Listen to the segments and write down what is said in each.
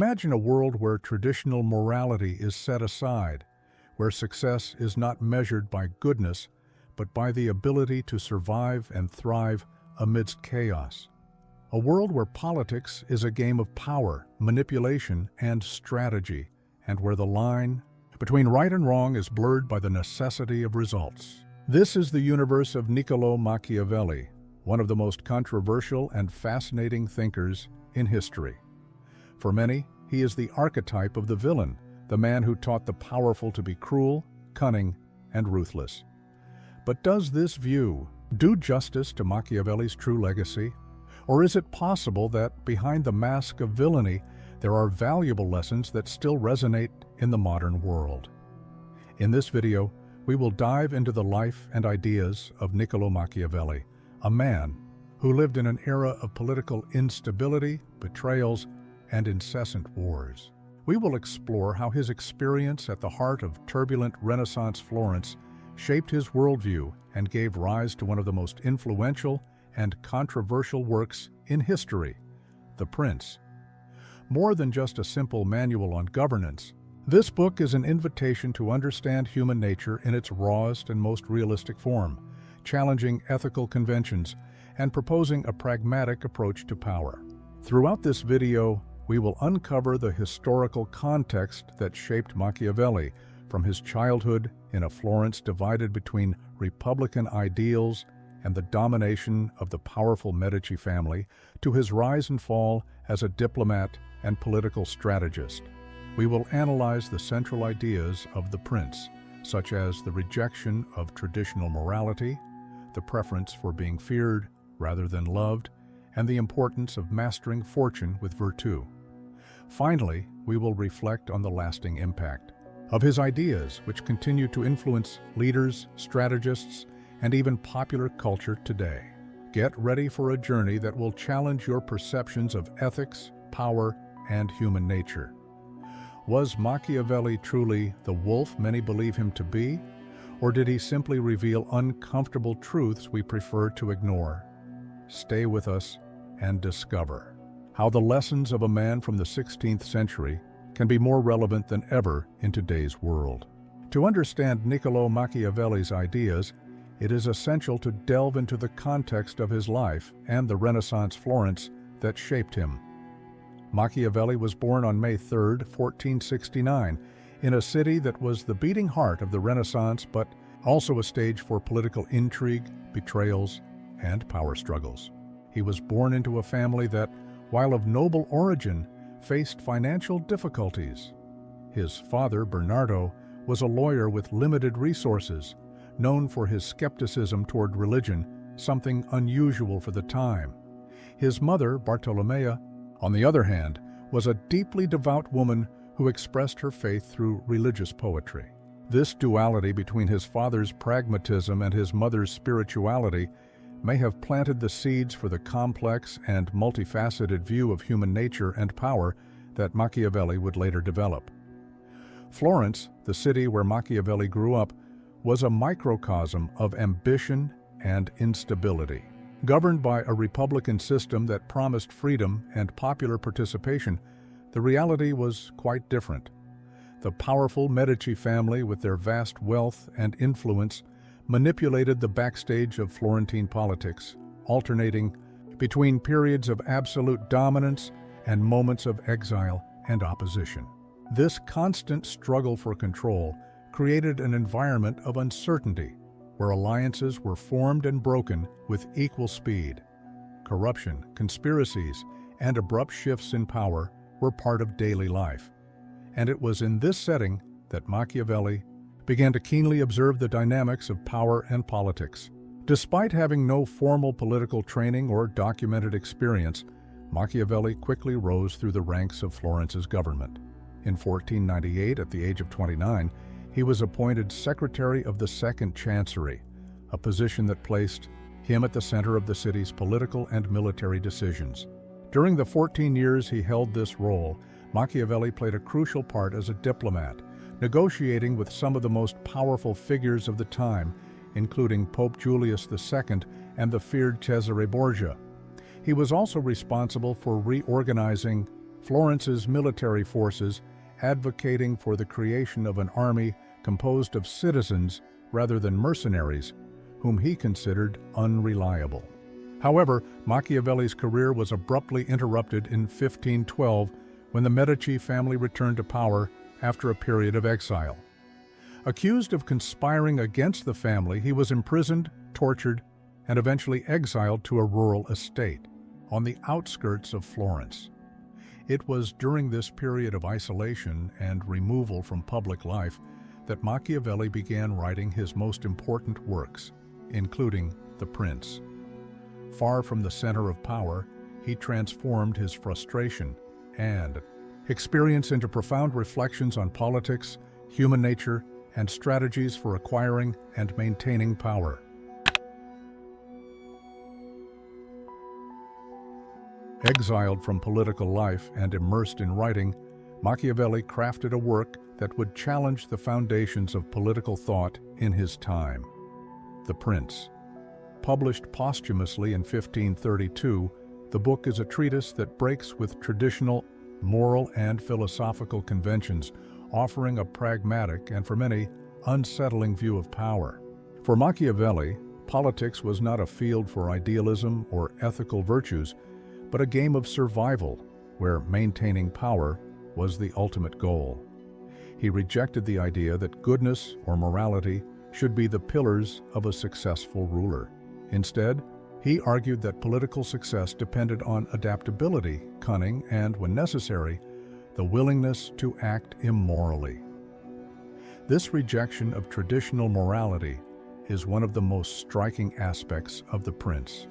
Imagine a world where traditional morality is set aside, where success is not measured by goodness, but by the ability to survive and thrive amidst chaos. A world where politics is a game of power, manipulation, and strategy, and where the line between right and wrong is blurred by the necessity of results. This is the universe of Niccolò Machiavelli, one of the most controversial and fascinating thinkers in history. For many, he is the archetype of the villain, the man who taught the powerful to be cruel, cunning, and ruthless. But does this view do justice to Machiavelli's true legacy? Or is it possible that behind the mask of villainy, there are valuable lessons that still resonate in the modern world? In this video, we will dive into the life and ideas of Niccolò Machiavelli, a man who lived in an era of political instability, betrayals, and incessant wars. We will explore how his experience at the heart of turbulent Renaissance Florence shaped his worldview and gave rise to one of the most influential and controversial works in history, The Prince. More than just a simple manual on governance, this book is an invitation to understand human nature in its rawest and most realistic form, challenging ethical conventions and proposing a pragmatic approach to power. Throughout this video, we will uncover the historical context that shaped Machiavelli, from his childhood in a Florence divided between republican ideals and the domination of the powerful Medici family, to his rise and fall as a diplomat and political strategist. We will analyze the central ideas of The Prince, such as the rejection of traditional morality, the preference for being feared rather than loved, and the importance of mastering fortune with virtue. Finally, we will reflect on the lasting impact of his ideas, which continue to influence leaders, strategists, and even popular culture today. Get ready for a journey that will challenge your perceptions of ethics, power, and human nature. Was Machiavelli truly the wolf many believe him to be, or did he simply reveal uncomfortable truths we prefer to ignore? Stay with us and discover how the lessons of a man from the 16th century can be more relevant than ever in today's world. To understand Niccolò Machiavelli's ideas, it is essential to delve into the context of his life and the Renaissance Florence that shaped him. Machiavelli was born on May 3, 1469, in a city that was the beating heart of the Renaissance, but also a stage for political intrigue, betrayals, and power struggles. He was born into a family that, while of noble origin, faced financial difficulties. His father, Bernardo, was a lawyer with limited resources, known for his skepticism toward religion, something unusual for the time. His mother, Bartolomea, on the other hand, was a deeply devout woman who expressed her faith through religious poetry. This duality between his father's pragmatism and his mother's spirituality may have planted the seeds for the complex and multifaceted view of human nature and power that Machiavelli would later develop. Florence, the city where Machiavelli grew up, was a microcosm of ambition and instability. Governed by a republican system that promised freedom and popular participation, the reality was quite different. The powerful Medici family, with their vast wealth and influence, manipulated the backstage of Florentine politics, alternating between periods of absolute dominance and moments of exile and opposition. This constant struggle for control created an environment of uncertainty, where alliances were formed and broken with equal speed. Corruption, conspiracies, and abrupt shifts in power were part of daily life. And it was in this setting that Machiavelli began to keenly observe the dynamics of power and politics. Despite having no formal political training or documented experience, Machiavelli quickly rose through the ranks of Florence's government. In 1498, at the age of 29, he was appointed Secretary of the Second Chancery, a position that placed him at the center of the city's political and military decisions. During the 14 years he held this role, Machiavelli played a crucial part as a diplomat, negotiating with some of the most powerful figures of the time, including Pope Julius II and the feared Cesare Borgia. He was also responsible for reorganizing Florence's military forces, advocating for the creation of an army composed of citizens rather than mercenaries, whom he considered unreliable. However, Machiavelli's career was abruptly interrupted in 1512 when the Medici family returned to power after a period of exile. Accused of conspiring against the family, he was imprisoned, tortured, and eventually exiled to a rural estate on the outskirts of Florence. It was during this period of isolation and removal from public life that Machiavelli began writing his most important works, including The Prince. Far from the center of power, he transformed his frustration and experience into profound reflections on politics, human nature, and strategies for acquiring and maintaining power. Exiled from political life and immersed in writing, Machiavelli crafted a work that would challenge the foundations of political thought in his time. The Prince. Published posthumously in 1532, the book is a treatise that breaks with traditional moral and philosophical conventions, offering a pragmatic and, for many, unsettling view of power. For Machiavelli, politics was not a field for idealism or ethical virtues, but a game of survival, where maintaining power was the ultimate goal. He rejected the idea that goodness or morality should be the pillars of a successful ruler. Instead, he argued that political success depended on adaptability, cunning, and, when necessary, the willingness to act immorally. This rejection of traditional morality is one of the most striking aspects of The Prince.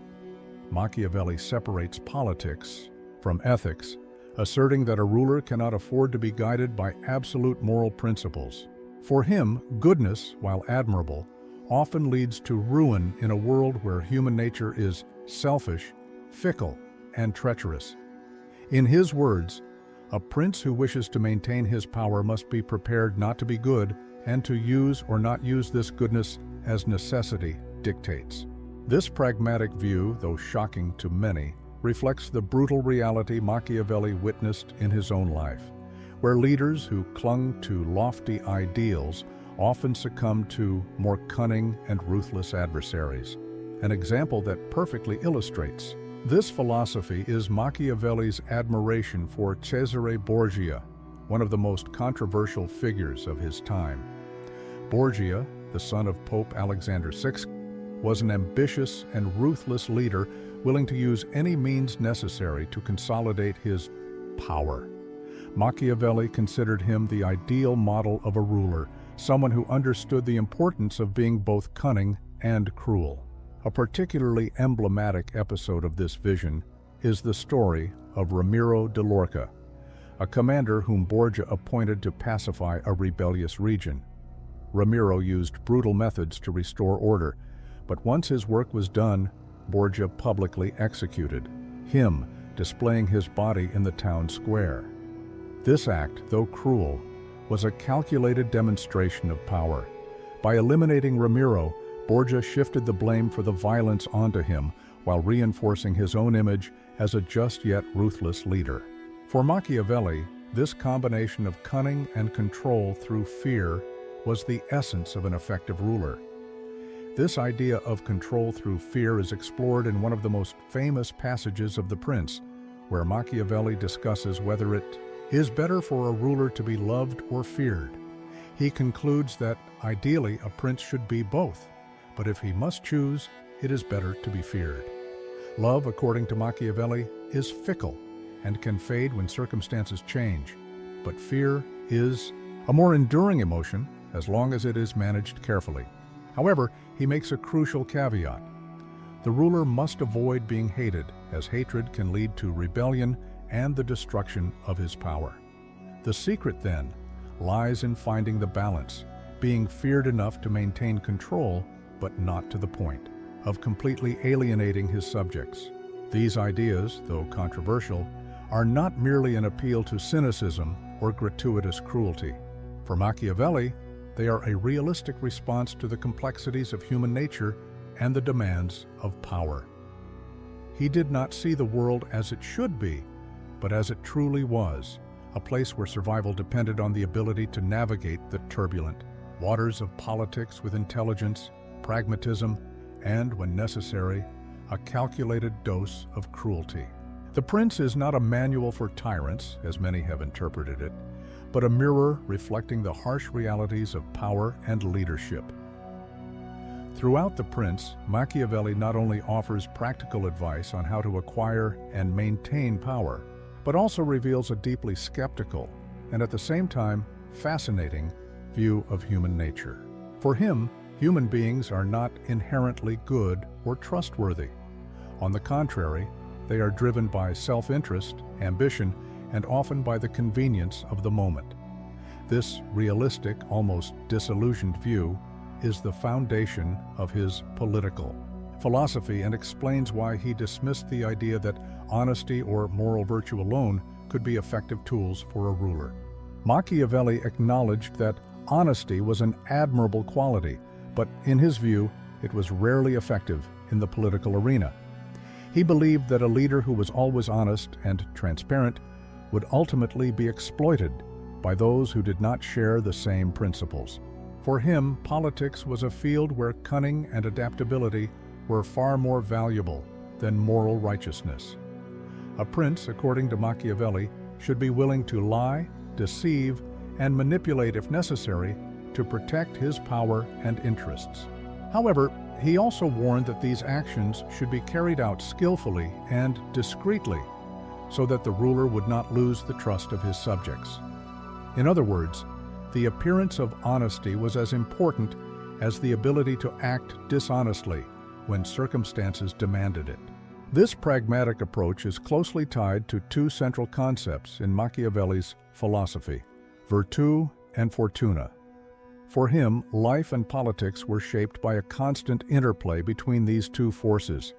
Machiavelli separates politics from ethics, asserting that a ruler cannot afford to be guided by absolute moral principles. For him, goodness, while admirable, often leads to ruin in a world where human nature is selfish, fickle, and treacherous. In his words, a prince who wishes to maintain his power must be prepared not to be good and to use or not use this goodness as necessity dictates. This pragmatic view, though shocking to many, reflects the brutal reality Machiavelli witnessed in his own life, where leaders who clung to lofty ideals often succumbed to more cunning and ruthless adversaries. An example that perfectly illustrates this philosophy is Machiavelli's admiration for Cesare Borgia, one of the most controversial figures of his time. Borgia, the son of Pope Alexander VI, was an ambitious and ruthless leader willing to use any means necessary to consolidate his power. Machiavelli considered him the ideal model of a ruler, someone who understood the importance of being both cunning and cruel. A particularly emblematic episode of this vision is the story of Ramiro de Lorca, a commander whom Borgia appointed to pacify a rebellious region. Ramiro used brutal methods to restore order, but once his work was done, Borgia publicly executed him, displaying his body in the town square. This act, though cruel, was a calculated demonstration of power. By eliminating Ramiro, Borgia shifted the blame for the violence onto him while reinforcing his own image as a just yet ruthless leader. For Machiavelli, this combination of cunning and control through fear was the essence of an effective ruler. This idea of control through fear is explored in one of the most famous passages of The Prince, where Machiavelli discusses whether it is better for a ruler to be loved or feared. He concludes that, ideally, a prince should be both, but if he must choose, it is better to be feared. Love, according to Machiavelli, is fickle and can fade when circumstances change, but fear is a more enduring emotion as long as it is managed carefully. However, he makes a crucial caveat. The ruler must avoid being hated, as hatred can lead to rebellion and the destruction of his power. The secret, then, lies in finding the balance, being feared enough to maintain control, but not to the point of completely alienating his subjects. These ideas, though controversial, are not merely an appeal to cynicism or gratuitous cruelty. For Machiavelli, they are a realistic response to the complexities of human nature and the demands of power. He did not see the world as it should be, but as it truly was, a place where survival depended on the ability to navigate the turbulent waters of politics with intelligence, pragmatism, and, when necessary, a calculated dose of cruelty. The prince is not a manual for tyrants, as many have interpreted it, but a mirror reflecting the harsh realities of power and leadership. Throughout The Prince, Machiavelli not only offers practical advice on how to acquire and maintain power, but also reveals a deeply skeptical and at the same time fascinating view of human nature. For him, human beings are not inherently good or trustworthy. On the contrary, they are driven by self-interest, ambition, and often by the convenience of the moment. This realistic, almost disillusioned view is the foundation of his political philosophy and explains why he dismissed the idea that honesty or moral virtue alone could be effective tools for a ruler. Machiavelli acknowledged that honesty was an admirable quality, but in his view, it was rarely effective in the political arena. He believed that a leader who was always honest and transparent would ultimately be exploited by those who did not share the same principles. For him, politics was a field where cunning and adaptability were far more valuable than moral righteousness. A prince, according to Machiavelli, should be willing to lie, deceive, and manipulate if necessary to protect his power and interests. However, he also warned that these actions should be carried out skillfully and discreetly so that the ruler would not lose the trust of his subjects. In other words, the appearance of honesty was as important as the ability to act dishonestly when circumstances demanded it. This pragmatic approach is closely tied to two central concepts in Machiavelli's philosophy: virtù and fortuna. For him, life and politics were shaped by a constant interplay between these two forces.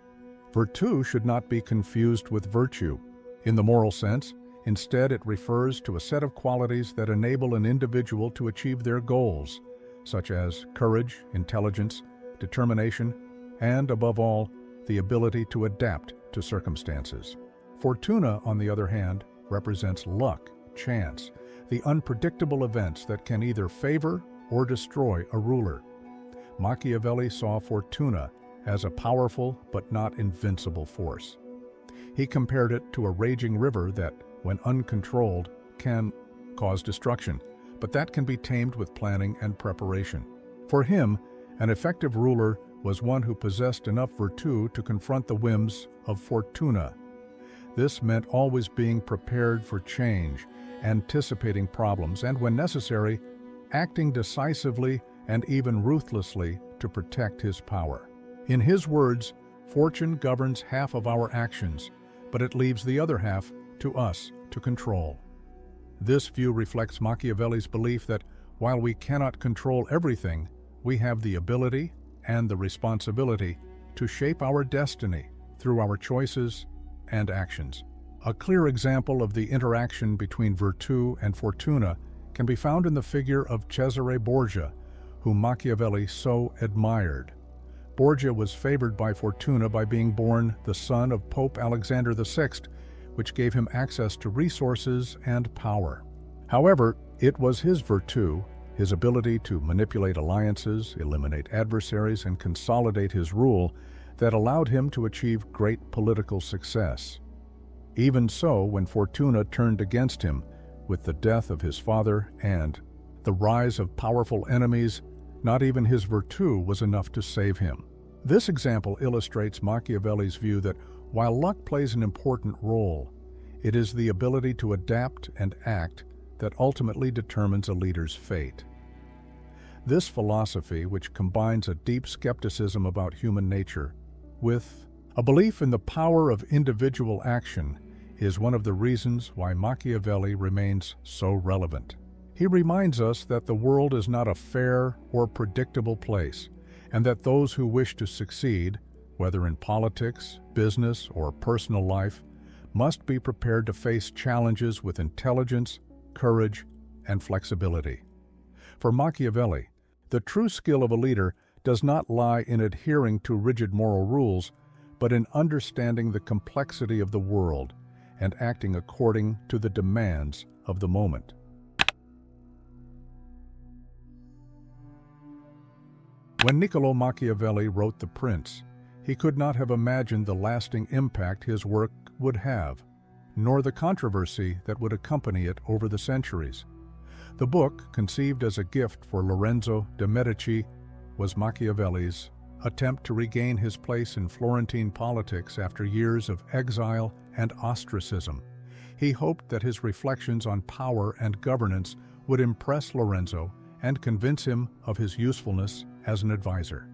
Virtù should not be confused with virtue. In the moral sense, instead, it refers to a set of qualities that enable an individual to achieve their goals, such as courage, intelligence, determination, and, above all, the ability to adapt to circumstances. Fortuna, on the other hand, represents luck, chance, the unpredictable events that can either favor or destroy a ruler. Machiavelli saw fortuna as a powerful but not invincible force. He compared it to a raging river that, when uncontrolled, can cause destruction, but that can be tamed with planning and preparation. For him, an effective ruler was one who possessed enough virtù to confront the whims of fortuna. This meant always being prepared for change, anticipating problems, and, when necessary, acting decisively and even ruthlessly to protect his power. In his words, fortune governs half of our actions, but it leaves the other half to us to control. This view reflects Machiavelli's belief that while we cannot control everything, we have the ability and the responsibility to shape our destiny through our choices and actions. A clear example of the interaction between virtù and fortuna can be found in the figure of Cesare Borgia, whom Machiavelli so admired. Borgia was favored by fortuna by being born the son of Pope Alexander VI, which gave him access to resources and power. However, it was his virtù, his ability to manipulate alliances, eliminate adversaries, and consolidate his rule, that allowed him to achieve great political success. Even so, when fortuna turned against him, with the death of his father and the rise of powerful enemies, not even his virtù was enough to save him. This example illustrates Machiavelli's view that while luck plays an important role, it is the ability to adapt and act that ultimately determines a leader's fate. This philosophy, which combines a deep skepticism about human nature with a belief in the power of individual action, is one of the reasons why Machiavelli remains so relevant. He reminds us that the world is not a fair or predictable place, and that those who wish to succeed, whether in politics, business, or personal life, must be prepared to face challenges with intelligence, courage, and flexibility. For Machiavelli, the true skill of a leader does not lie in adhering to rigid moral rules, but in understanding the complexity of the world and acting according to the demands of the moment. When Niccolò Machiavelli wrote The Prince, he could not have imagined the lasting impact his work would have, nor the controversy that would accompany it over the centuries. The book, conceived as a gift for Lorenzo de' Medici, was Machiavelli's attempt to regain his place in Florentine politics after years of exile and ostracism. He hoped that his reflections on power and governance would impress Lorenzo and convince him of his usefulness as an advisor.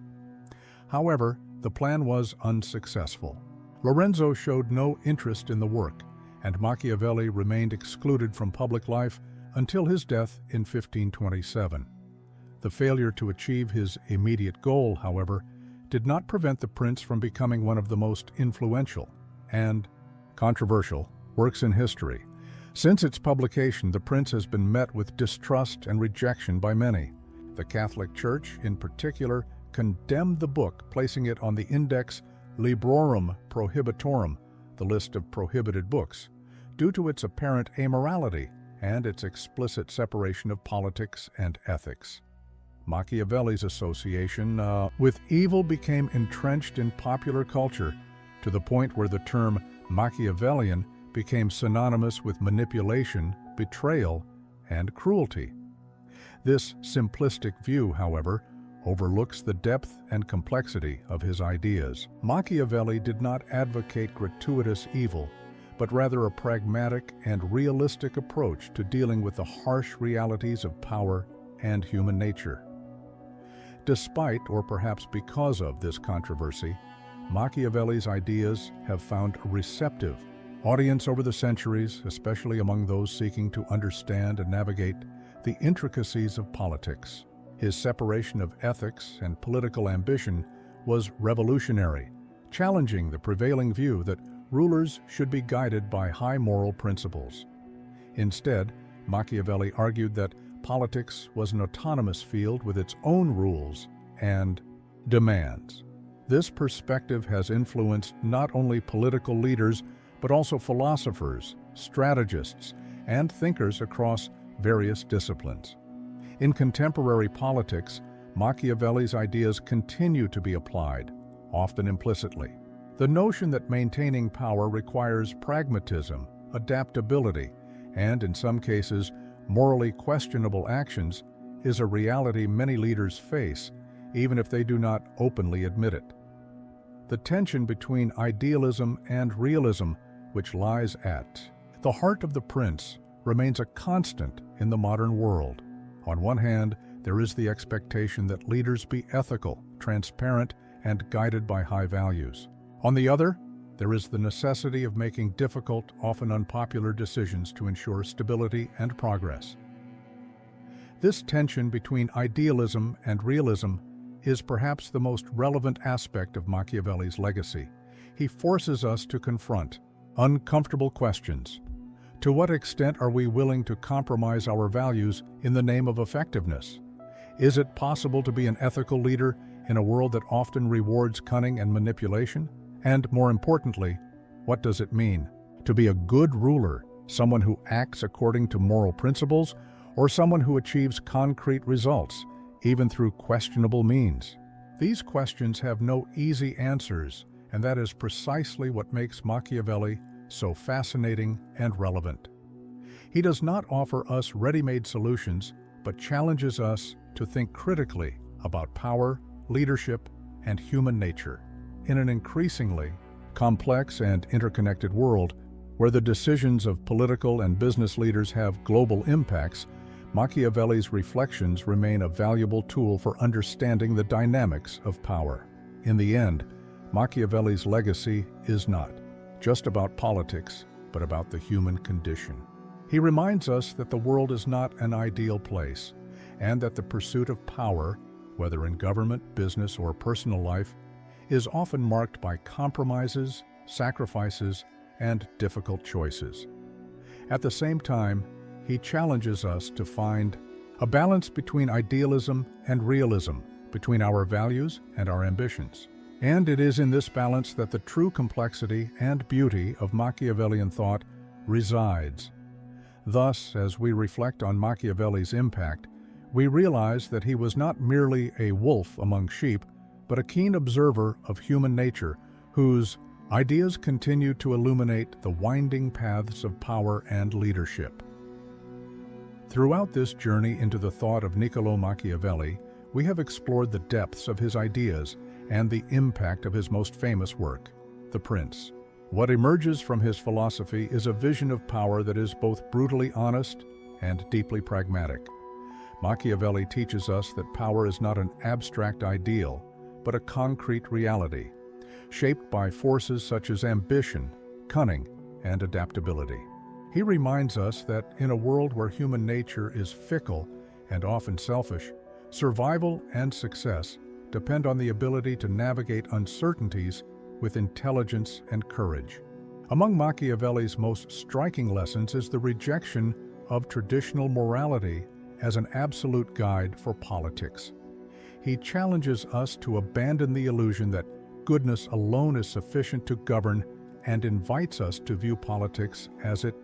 However, the plan was unsuccessful. Lorenzo showed no interest in the work, and Machiavelli remained excluded from public life until his death in 1527. The failure to achieve his immediate goal, however, did not prevent The Prince from becoming one of the most influential and controversial works in history. Since its publication, The Prince has been met with distrust and rejection by many. The Catholic Church, in particular, condemned the book, placing it on the Index Librorum Prohibitorum, the list of prohibited books, due to its apparent amorality and its explicit separation of politics and ethics. Machiavelli's association with evil became entrenched in popular culture to the point where the term Machiavellian became synonymous with manipulation, betrayal, and cruelty. This simplistic view, however, overlooks the depth and complexity of his ideas. Machiavelli did not advocate gratuitous evil, but rather a pragmatic and realistic approach to dealing with the harsh realities of power and human nature. Despite, or perhaps because of, this controversy, Machiavelli's ideas have found a receptive audience over the centuries, especially among those seeking to understand and navigate the intricacies of politics. His separation of ethics and political ambition was revolutionary, challenging the prevailing view that rulers should be guided by high moral principles. Instead, Machiavelli argued that politics was an autonomous field with its own rules and demands. This perspective has influenced not only political leaders, but also philosophers, strategists, and thinkers across various disciplines. In contemporary politics, Machiavelli's ideas continue to be applied, often implicitly. The notion that maintaining power requires pragmatism, adaptability, and, in some cases, morally questionable actions is a reality many leaders face, even if they do not openly admit it. The tension between idealism and realism, which lies at the heart of The Prince, remains a constant in the modern world. On one hand, there is the expectation that leaders be ethical, transparent, and guided by high values. On the other, there is the necessity of making difficult, often unpopular decisions to ensure stability and progress. This tension between idealism and realism is perhaps the most relevant aspect of Machiavelli's legacy. He forces us to confront uncomfortable questions. To what extent are we willing to compromise our values in the name of effectiveness? Is it possible to be an ethical leader in a world that often rewards cunning and manipulation? And more importantly, what does it mean to be a good ruler, someone who acts according to moral principles, or someone who achieves concrete results, even through questionable means? These questions have no easy answers, and that is precisely what makes Machiavelli so fascinating and relevant. He does not offer us ready-made solutions, but challenges us to think critically about power, leadership, and human nature. In an increasingly complex and interconnected world, where the decisions of political and business leaders have global impacts, Machiavelli's reflections remain a valuable tool for understanding the dynamics of power. In the end, Machiavelli's legacy is not just about politics, but about the human condition. He reminds us that the world is not an ideal place, and that the pursuit of power, whether in government, business, or personal life, is often marked by compromises, sacrifices, and difficult choices. At the same time, he challenges us to find a balance between idealism and realism, between our values and our ambitions. And it is in this balance that the true complexity and beauty of Machiavellian thought resides. Thus, as we reflect on Machiavelli's impact, we realize that he was not merely a wolf among sheep, but a keen observer of human nature whose ideas continue to illuminate the winding paths of power and leadership. Throughout this journey into the thought of Niccolò Machiavelli, we have explored the depths of his ideas and the impact of his most famous work, The Prince. What emerges from his philosophy is a vision of power that is both brutally honest and deeply pragmatic. Machiavelli teaches us that power is not an abstract ideal, but a concrete reality, shaped by forces such as ambition, cunning, and adaptability. He reminds us that in a world where human nature is fickle and often selfish, survival and success depend on the ability to navigate uncertainties with intelligence and courage. Among Machiavelli's most striking lessons is the rejection of traditional morality as an absolute guide for politics. He challenges us to abandon the illusion that goodness alone is sufficient to govern and invites us to view politics as it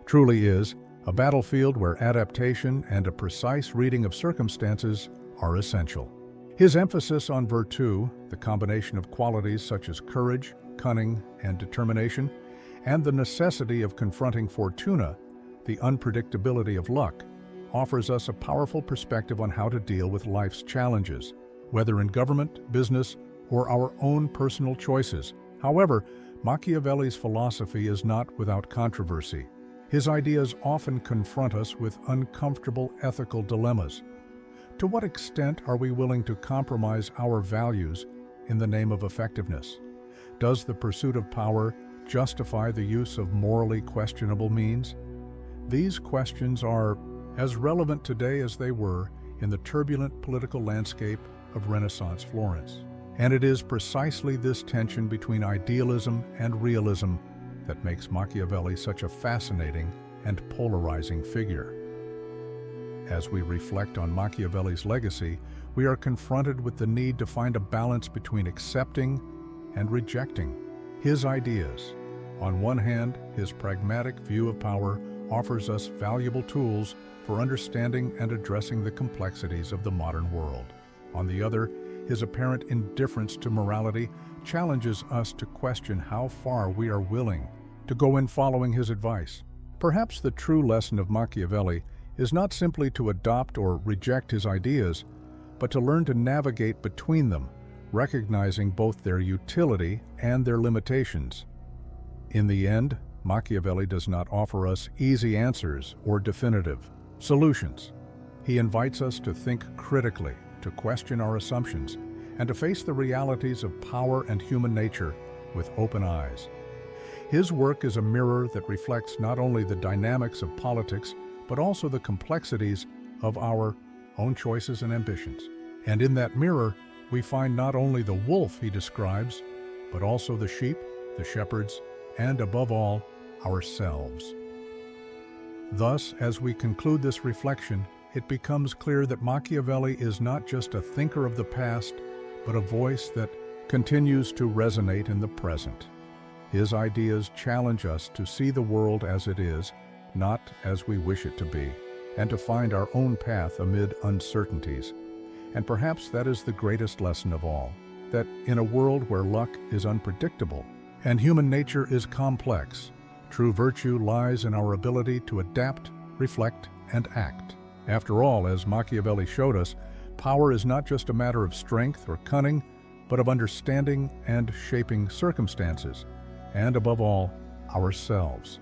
truly is, a battlefield where adaptation and a precise reading of circumstances are essential. His emphasis on virtue, the combination of qualities such as courage, cunning, and determination, and the necessity of confronting fortuna, the unpredictability of luck, offers us a powerful perspective on how to deal with life's challenges, whether in government, business, or our own personal choices. However, Machiavelli's philosophy is not without controversy. His ideas often confront us with uncomfortable ethical dilemmas. To what extent are we willing to compromise our values in the name of effectiveness? Does the pursuit of power justify the use of morally questionable means? These questions are as relevant today as they were in the turbulent political landscape of Renaissance Florence. And it is precisely this tension between idealism and realism that makes Machiavelli such a fascinating and polarizing figure. As we reflect on Machiavelli's legacy, we are confronted with the need to find a balance between accepting and rejecting his ideas. On one hand, his pragmatic view of power offers us valuable tools for understanding and addressing the complexities of the modern world. On the other, his apparent indifference to morality challenges us to question how far we are willing to go in following his advice. Perhaps the true lesson of Machiavelli is not simply to adopt or reject his ideas, but to learn to navigate between them, recognizing both their utility and their limitations. In the end, Machiavelli does not offer us easy answers or definitive solutions. He invites us to think critically, to question our assumptions, and to face the realities of power and human nature with open eyes. His work is a mirror that reflects not only the dynamics of politics, but also the complexities of our own choices and ambitions. And in that mirror, we find not only the wolf he describes, but also the sheep, the shepherds, and above all, ourselves. Thus, as we conclude this reflection, it becomes clear that Machiavelli is not just a thinker of the past, but a voice that continues to resonate in the present. His ideas challenge us to see the world as it is, not as we wish it to be, and to find our own path amid uncertainties. And perhaps that is the greatest lesson of all, that in a world where luck is unpredictable and human nature is complex, true virtue lies in our ability to adapt, reflect, and act. After all, as Machiavelli showed us, power is not just a matter of strength or cunning, but of understanding and shaping circumstances, and above all, ourselves.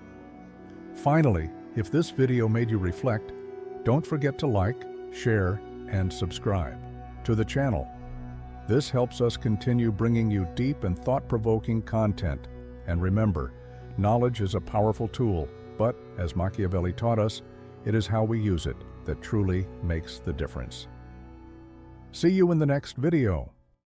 Finally, if this video made you reflect, don't forget to like, share, and subscribe to the channel. This helps us continue bringing you deep and thought-provoking content. And remember, knowledge is a powerful tool, but as Machiavelli taught us, it is how we use it that truly makes the difference. See you in the next video.